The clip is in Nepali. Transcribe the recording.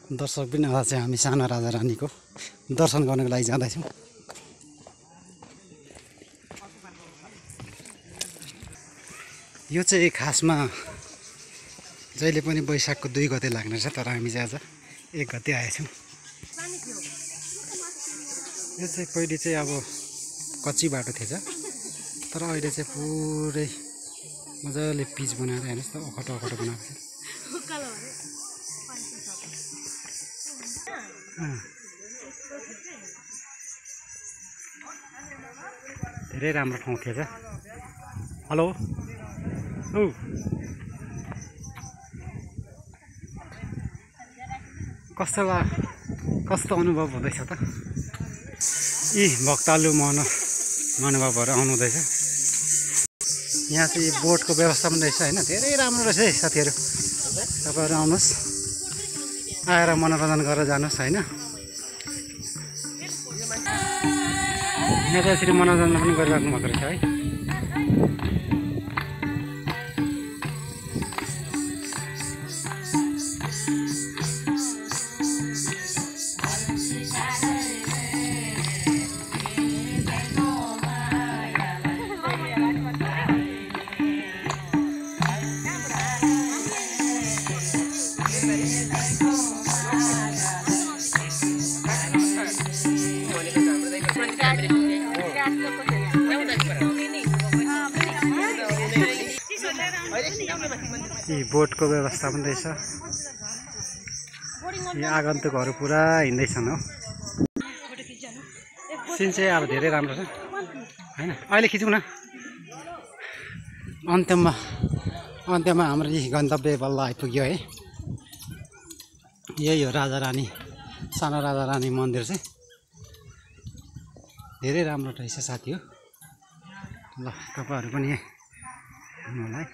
दर्शक पनि आज चाहिँ हामी सानो राजा रानीको दर्शन गर्नको लागि जाँदैछौँ। यो चाहिँ खासमा जहिले पनि वैशाखको 2 गते लाग्ने छ, तर हामी चाहिँ आज 1 गते आएछौँ। यो चाहिँ पहिले चाहिँ अब कच्ची बाटो थिएछ, तर अहिले चाहिँ पुरै मजाले पिच बनाएर हेर्नुहोस् त, अखटो अखटो बनाएको छ। धेरै राम्रो ठाउँ थिएछ। हेलो औ कस्तो अनुभव हुँदैछ त? यी भक्तालु महानुभावहरू आउनु हुँदैछ। यहाँ चाहिँ बोटको व्यवस्था पनि रहेछ होइन, धेरै राम्रो रहेछ है साथीहरू। तपाईँहरू आउनुहोस्, आएर मनोरञ्जन गरेर जानुहोस् होइन। यहाँ चाहिँ यसरी मनोरञ्जन पनि गरिराख्नु भएको रहेछ है। यी बोटको व्यवस्था पनि रहेछ। यी आगन्तुकहरू पुरा हिँड्दैछन् हो। सिन चाहिँ अब धेरै राम्रो छ होइन। अहिले खिचौँ न। अन्त्यमा हाम्रो यी गन्तव्य बल्ल आइपुग्यो है। यही हो राजा रानी, सानो राजा रानी मन्दिर चाहिँ धेरै राम्रो रहेछ साथी हो। ल तपाईँहरू पनि हेर्नु होला है।